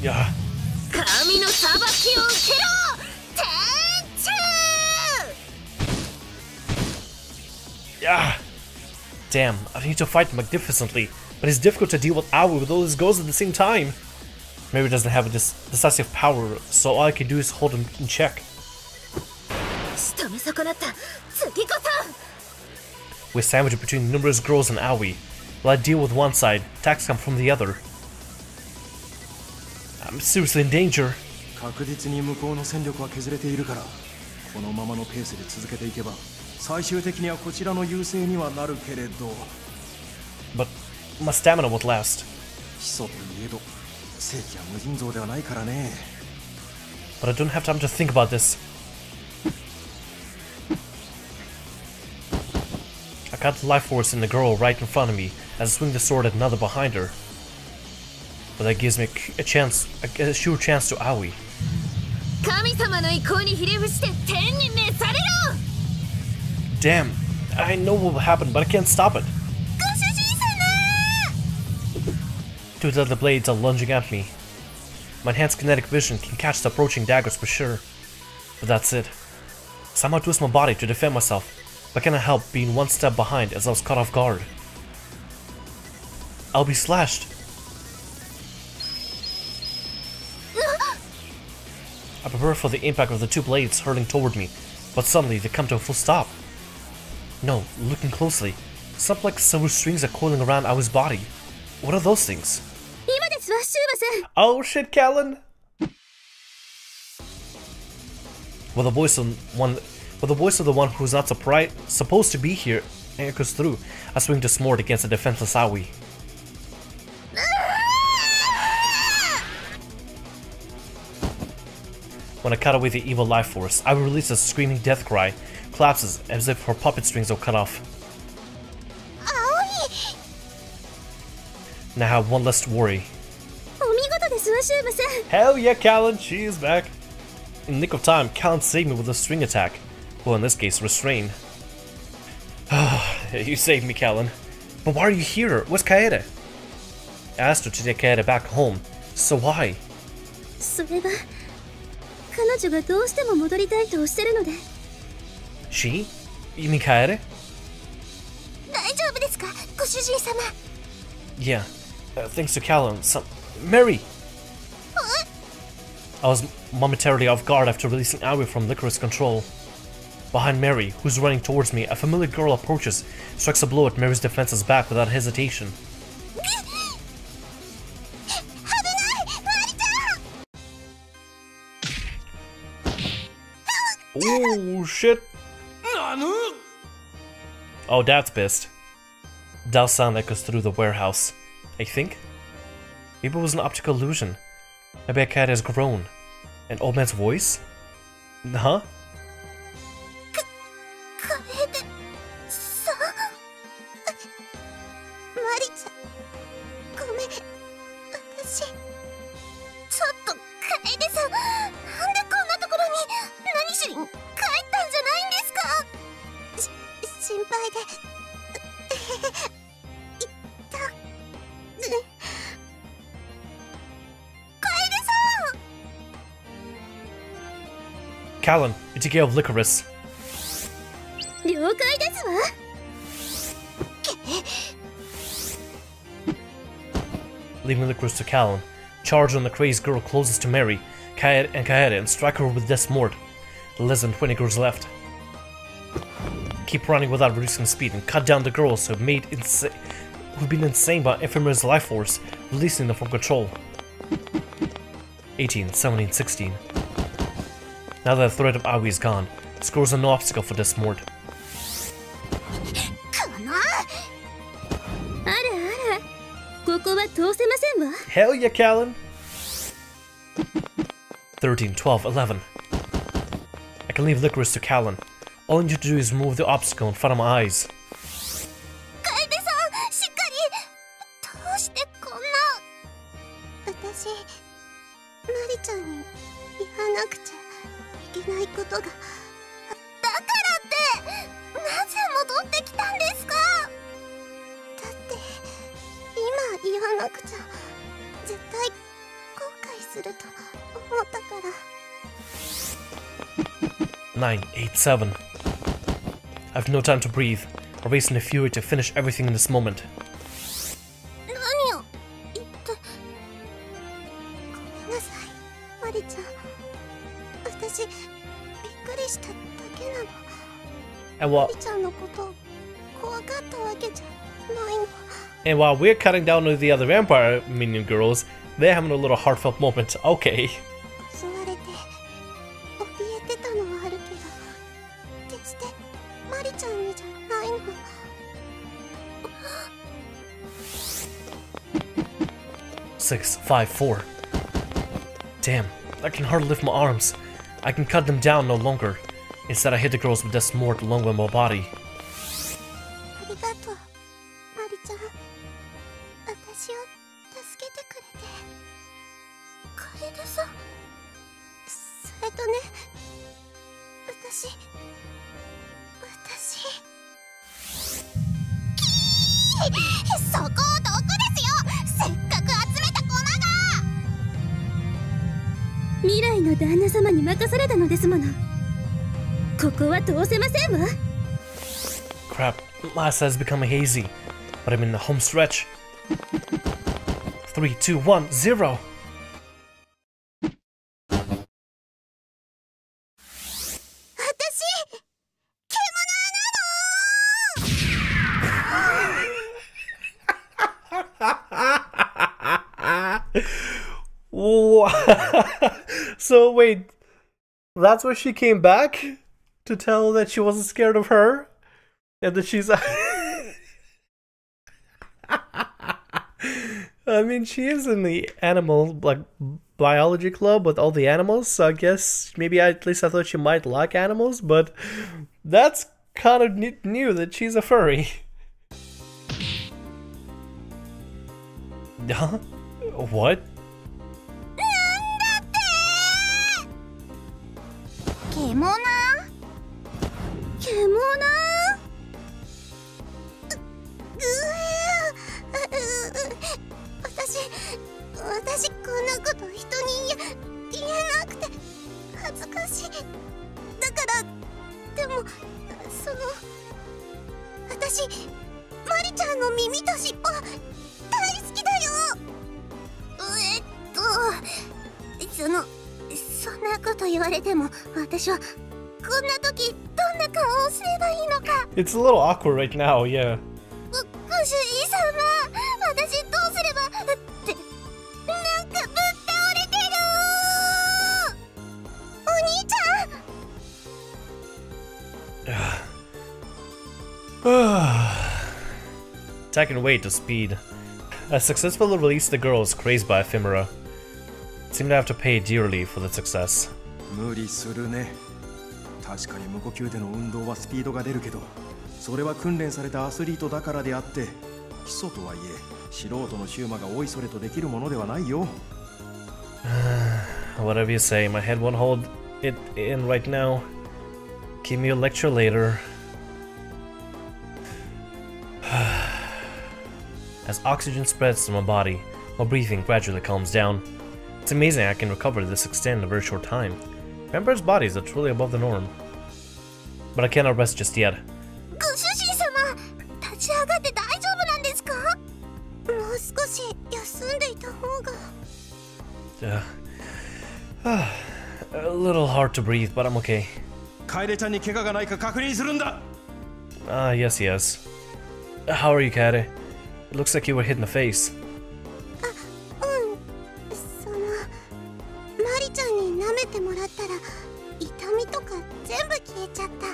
Yeah. 神の裁きを受けろ！天柱！ Yeah. Damn, I need to fight magnificently, but it's difficult to deal with Aoi with all his goals at the same time. Mary doesn't have this decisive power, so all I can do is hold him in check. 仕留め損なった。次こそ！ We're sandwiched between numerous girls and Aoi. While I deal with one side, attacks come from the other. I'm seriously in danger. 確実に向こうの戦力は削れているから、このままのペースで続けていけば、最終的にはこちらの優勢にはなるけれど。But my stamina won't last. 始祖といえど、正気は無尽蔵ではないからね。But I don't have time to think about this. I got the life force in the girl right in front of me as I swing the sword at another behind her. But that gives me a sure chance to Aoi. 神様の意向にひれ伏して天に召されろ！ Damn, I know what will happen, but I can't stop it. ご主人様！ Two deadly blades are lunging at me. My enhanced kinetic vision can catch the approaching daggers for sure. But that's it. Somehow twist my body to defend myself, but cannot help being one step behind as I was caught off guard. I'll be slashed. I prepare for the impact of the two blades hurling toward me, but suddenly they come to a full stop. No, looking closely, something like silver strings are coiling around Aoi's body. What are those things? 今ですわ、シュウマさん。 Oh shit, Callan! With the voice of the one who's not supposed to be here echoes through, I swing the sword against the defenseless Aoi. When I cut away the evil life force, I release a screaming death cry, collapses as if her puppet strings are cut off. Aoi! Now I have one less to worry. お見事ですわ、シュウマさん。 Hell yeah, Callan, she is back. In the nick of time, Callan saved me with a string attack. Well, in this case, restrain. You saved me, Callan. But why are you here? Where's Kaede? I asked her to take Kaede back home, So why? それが彼女がどうしても戻りたいとおっしゃるので。 She? You mean Kaede? 大丈夫ですか、ご主人様。 Yeah. Thanks to Callum. Mary! I was momentarily off guard after releasing Aoi from Licorice's control. Behind Mary, who's running towards me, a familiar girl approaches, strikes a blow at Mary's defense's back without hesitation. Oh shit! Oh, that's pissed. Dao's sound echoes through the warehouse. I think? Maybe it was an optical illusion. Maybe a cat has grown. An old man's voice? Huh? 楓さん。マリちゃん、ごめん。私、ちょっと楓さん、なんでこんなところに、何しに帰ったんじゃないんですか？心配で。Callan, it's a gale of licorice. 了解ですわ。Leaving licorice to Callan, charge on the crazed girl closest to Mary, Kaede and strike her with Desmord. Less than 20 girls left. Keep running without reducing speed and cut down the girls who've been insane by Ephemer's life force, releasing them from control. 18, 17, 16. Now that the threat of Aoi is gone, scores are no obstacle for Desmord. あらあら、ここは通せませんわ。 Hell yeah, Callan! 13, 12, 11. I can leave licorice to Callan. All I need to do is remove the obstacle in front of my eyes. 楓さん、しっかり。どうしてこんな。私、マリちゃんに言わなくちゃいけないことが。だからって、なぜ戻ってきたんですか？だって、今言わなくちゃ絶対後悔すると思ったから。 9, 8, 7. I have no time to breathe, or race in a fury to finish everything in this moment. 何を言って。ごめんなさい、マリちゃん。私、びっくりしただけなの。 And マリちゃんのこと怖かったわけじゃないの。 And while we're cutting down on the other vampire minion girls, they're having a little heartfelt moment. Okay. 襲われて怯えてたのはあるけど、決してマリちゃんにじゃないの。 6, 5, 4. Damn, I can hardly lift my arms. I can cut them down no longer. Instead, I hit the girls with Desmord along with my body. ありがとう、マリちゃん。私を助けてくれて。楓さん。それとね、私。そこをどこですよ。せっかく集めた粉が。未来の旦那様に任されたのですもの。ここは通せませんわ。 Crap, my eyesight is becoming hazy, but I'm in the home stretch. 3, 2, 1, 0. 私、 So wait, that's why she came back? To tell that she wasn't scared of her? And that she's... I mean, she is in the animal, like, biology club with all the animals, so I guess maybe at least I thought she might like animals, but that's kind of new that she's a furry. Huh? What? 獣？私こんなでも私マリちゃんの耳と尻尾大好きだよ。そんなこと言われても私はこんな時どんな顔をすればいいのか。 It's a little awkward right now, yeah. ご主人様、私どうすればってなんかぶっ倒れてる。お兄ちゃん。Attacking weight to speed. I successfully released the girls crazed by ephemera. Seem to have to pay dearly for the success. 無理するね。確かに無呼吸での運動はスピードが出るけど、それは訓練されたアスリートだからであって、基礎とはいえ素人のシューマがおいそれとできるものではないよ。Whatever you say, my head won't hold it in right now. Give me a lecture later. As oxygen spreads to my body, my breathing gradually calms down. It's amazing I can recover to this extent in a very short time. Vampires' bodies are truly above the norm. But I cannot rest just yet. ご主人様、立ち上がって大丈夫なんですか？もう少し休んでいた方が。A little hard to breathe, but I'm okay. 楓ちゃんに怪我がないか確認するんだ。Yes, yes. How are you, Kaede? It looks like you were hit in the face. マリちゃんに舐めてもらったら痛みとか全部消えちゃった。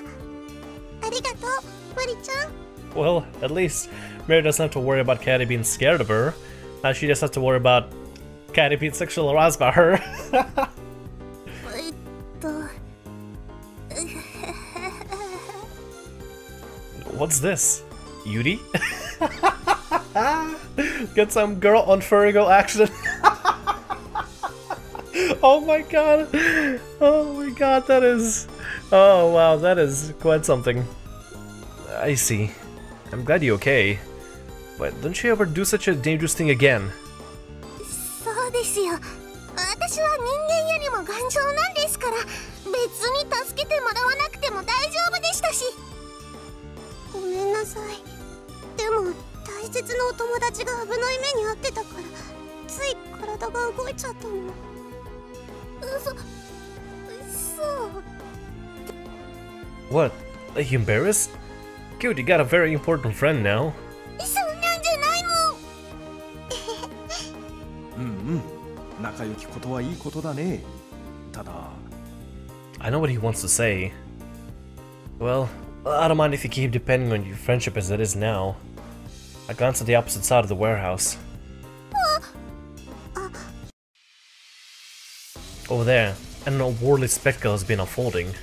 ありがとう、マリちゃん。Well, at least Mary doesn't have to worry about Kaede being scared of her. Now she just has to worry about Kaede being sexually aroused by her. What's this? Yuri? Get some girl on furry girl action. Oh my god. Oh my god, that is... Oh wow, that is quite something. I see. I'm glad you're okay. But don't you ever do such a dangerous thing again? そうですよ。私は人間よりも頑丈なんですから、別に助けてもらわなくても大丈夫でしたし。ごめんなさい。でも大切なお友達が危ない目に遭ってたから、つい体が動いちゃったの。嘘。 What? Are you embarrassed? Cute, you got a very important friend now. そんなんじゃないもん。うんうん。仲良きことはいいことだね。ただ。I know what he wants to say. Well, I don't mind if you keep depending on your friendship as it is now. I glanced at the opposite side of the warehouse. Over there, an unworldly spectacle has been unfolding.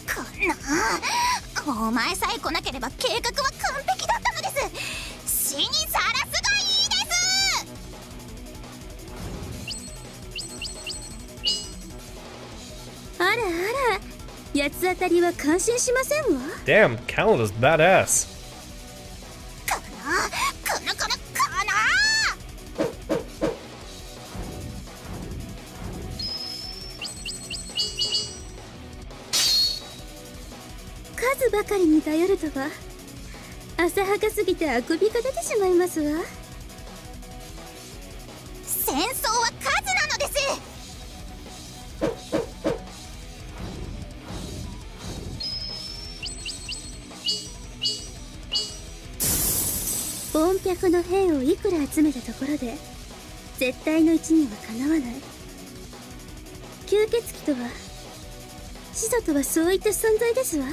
こんな、お前さえ来なければ計画は完璧だったのです。死にさらすがいいです。あらあら、八つ当たりは感心しませんわ。 Damn, Canada's badass. この数ばかりに頼るとは浅はかすぎてあくびが出てしまいますわ。戦争は数なのです。凡百の兵をいくら集めたところで絶対の一にはかなわない。吸血鬼とは始祖とはそういった存在ですわ。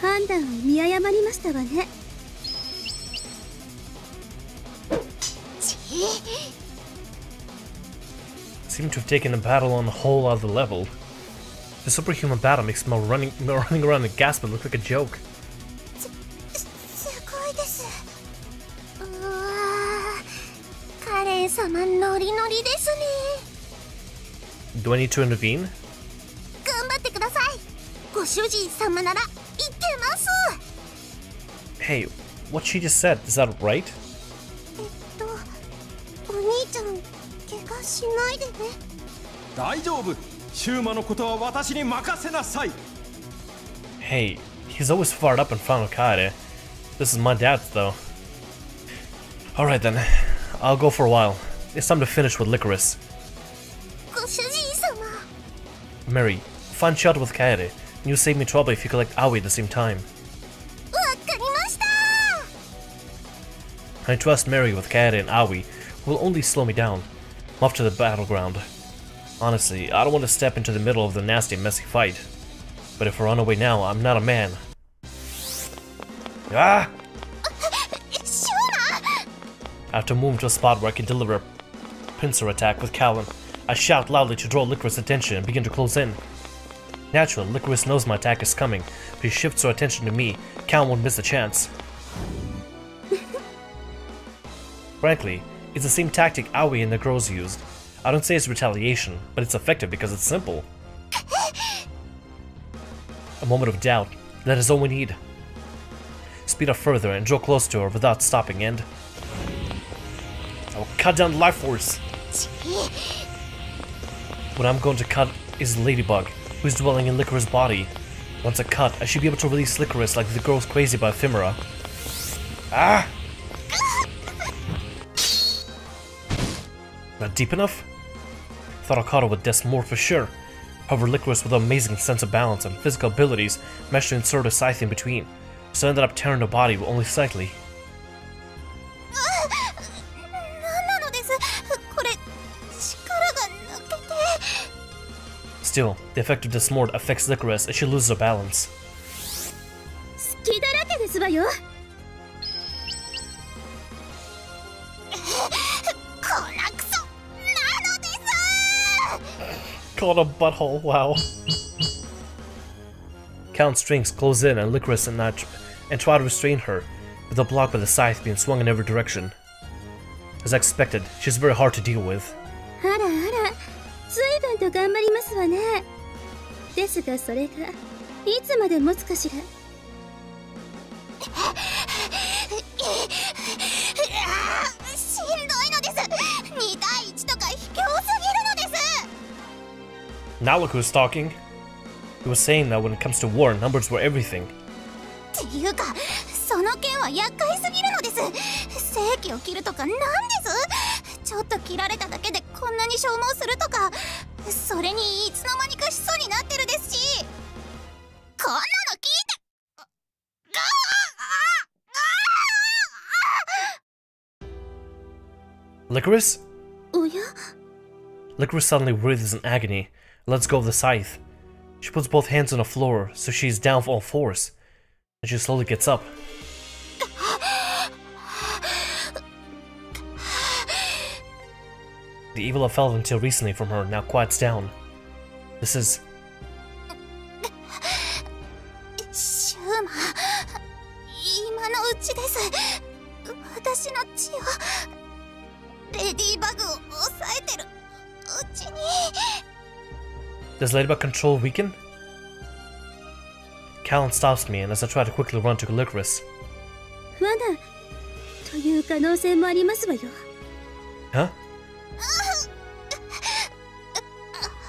判断を見誤りましたわね。Seem to have taken a battle on a whole other level. The superhuman battle makes my running around and gasping look like a joke. すごいです。うわー、カレン様ノリノリですね。 Do I need to intervene? 頑張ってください。ご主人様ならいけます。 Hey, what she just said, is that right? お兄ちゃん怪我しないでね。大丈夫。シューマのことは私に任せなさい。 Hey, he's always fired up in front of Kaede. This is my dad's though. Alright then, I'll go for a while. It's time to finish with Licorice. ご主人様。 Mary, find shelter with Kaede, and you'll save me trouble if you collect Aoi at the same time. わかりました。 I trust Mary with Kaede and Aoi will only slow me down. I'm off to the battleground. Honestly, I don't want to step into the middle of the nasty and messy fight. But if I run away now, I'm not a man. Ah! シューマ。 I have to move to a spot where I can deliver a pincer attack with Callan. I shout loudly to draw Licorice's attention and begin to close in. Naturally, Licorice knows my attack is coming, but he shifts her attention to me. Callan won't miss a chance. Frankly, it's the same tactic Aoi and the girls used. I don't say it's retaliation, but it's effective because it's simple. A moment of doubt, that is all we need. Speed up further and draw close to her without stopping and... I will cut down the life force! What I'm going to cut is Ladybug, who is dwelling in Licorice's body. Once I cut, I should be able to release Licorice like the girl's crazy by Thamriyell. Ah! Not deep enough? Thought I caught her with Desmore for sure. However, Licorice with an amazing sense of balance and physical abilities managed to insert a scythe in between, so I ended up tearing the body only slightly. 何なのです。これ力が抜けて。 Still, the effect of Desmore affects Licorice as she loses her balance. 隙だらけですわよ。こんなクソなのです。 Called a butthole, wow. Count strings close in and Licorice and try to restrain her, with the block by the scythe being swung in every direction. As expected, she's very hard to deal with. あらあら、随分と頑張りますわね。ですがそれがいつまで持つかしら。しんどいのです。2対1とか卑怯すぎるのです。 Now look who's talking. He was saying that when it comes to war, numbers were everything. っていうか、その件は厄介すぎるのです。正規を切るとかなんです。ちょっと切られただけでこんなに消耗するとか、それにいつの間にか始祖になってるですし、こんなの聞いて。 Licorice? おや？ Licorice suddenly writhes in agony, lets go of the scythe. She puts both hands on the floor, so she's down for all fours. And she slowly gets up. The evil I felt until recently from her now quiets down. This is... シューマ、今のうちです。私の血をレディバグを抑えてるうちに。 Does Ladybug control weaken? Callan stops me, and as I try to quickly run to Licorice. 罠という可能性もありますわよ。 Huh?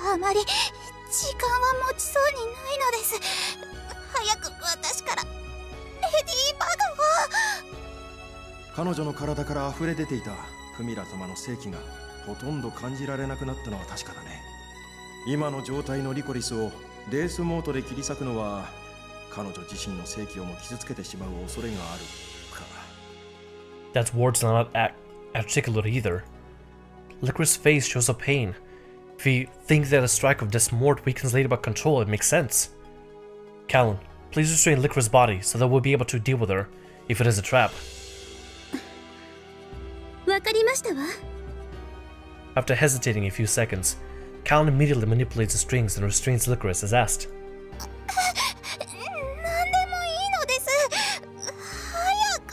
あまり時間は持ちそうにないのです。早く私からレディバグを。彼女の体から溢れ出ていたフミラ様の生気がほとんど感じられなくなったのは確かだね。今の状態のリコリスをレースモードで切り裂くのは彼女自身の生気をも傷つけてしまう恐れがあるか。 That word's not articulate either. Licorice's face shows a pain. If you think that a strike of Desmort weakens Ladybug control, it makes sense. Callan, please restrain Licorice's body so that we'll be able to deal with her, if it is a trap. わかりましたわ。 After hesitating a few seconds, Callan immediately manipulates the strings and restrains Licorice as asked. 何でもいいのです。早く。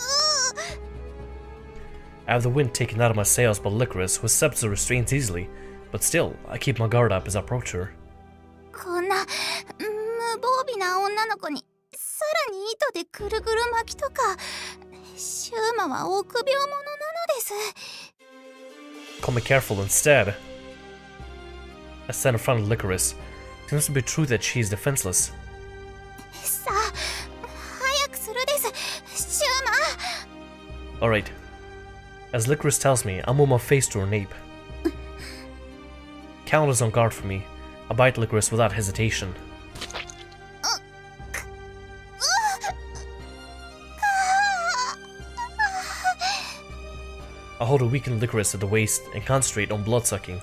I have the wind taken out of my sails by Licorice, who accepts the restraints easily, but still, I keep my guard up as I approach her. こんな無防備な女の子にさらに糸でぐるぐる巻きとか、シューマは臆病者なのです。 Call me careful instead. I stand in front of Licorice. It seems to be true that she is defenseless. さあ、早くするです、シューマ。 Alright. As Licorice tells me, I'll move my face to her nape. Callan is on guard for me. I bite Licorice without hesitation. I hold a weakened Licorice at the waist and concentrate on blood-sucking.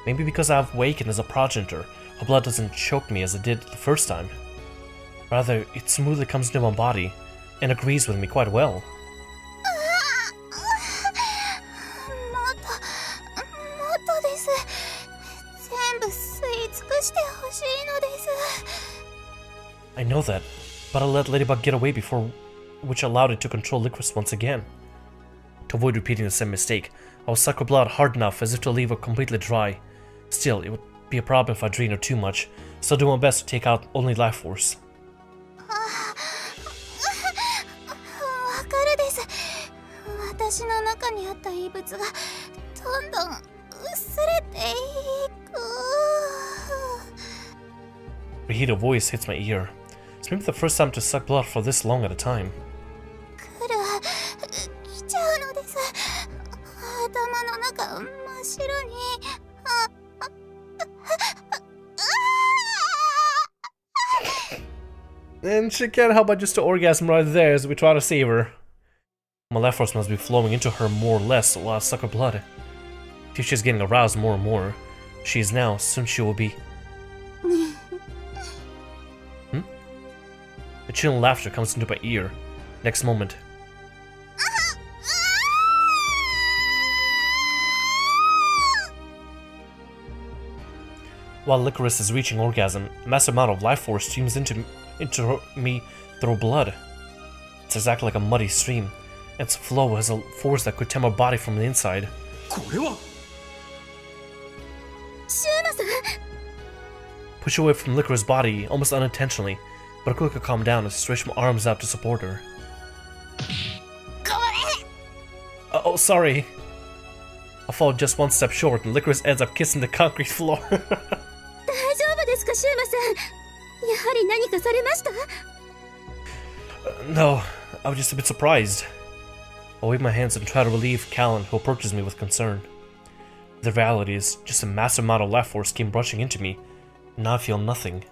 Maybe because I've awakened as a progenitor, her blood doesn't choke me as it did the first time. Rather, it smoothly comes into my body and agrees with me quite well. I know that, but I let Ladybug get away before, which allowed it to control Licorice once again. To avoid repeating the same mistake, I will suck her blood hard enough as if to leave her completely dry. Still, it would be a problem if I drain her too much, so I'll do my best to take out only life force. Her heated voice hits my ear. It's maybe the first time to suck blood for this long at a time. And she can't help but just to orgasm right there as we try to save her. My life force must be flowing into her more or less while I suck her blood. If she's getting aroused more and more, she is now, soon she will be. A chilling laughter comes into my ear. Next moment. While Licorice is reaching orgasm, a massive amount of life force streams into me through blood. It's exactly like a muddy stream. Its flow has a force that could tear my body from the inside. Push away from Licorice's body almost unintentionally, but I quickly calm down and stretch my arms out to support her. Oh, sorry. I fall just one step short and Licorice ends up kissing the concrete floor. No, I was just a bit surprised. I wave my hands and try to relieve Callan, who approaches me with concern. The reality is, just a massive amount of life force came rushing into me, and now I feel nothing.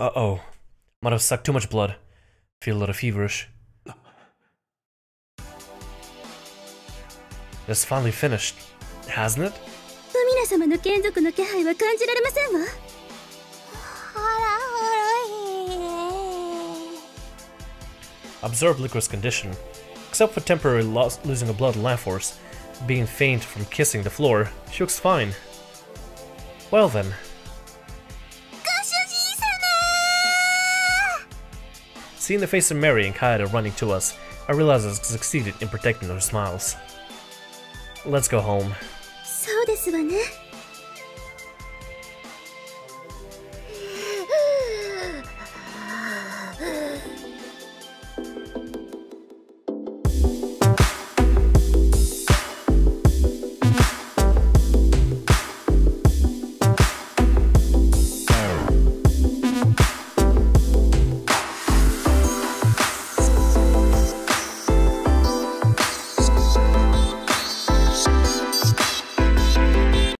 Uh-oh. Might have sucked too much blood. Feel a little feverish. It's finally finished, hasn't it? Observe Licorice's condition. Except for temporary losing of blood and life force, being faint from kissing the floor, she looks fine. Well then. Seeing the face of Mary and Kaede running to us, I realize I've succeeded in protecting their smiles. Let's go home. そうですわね。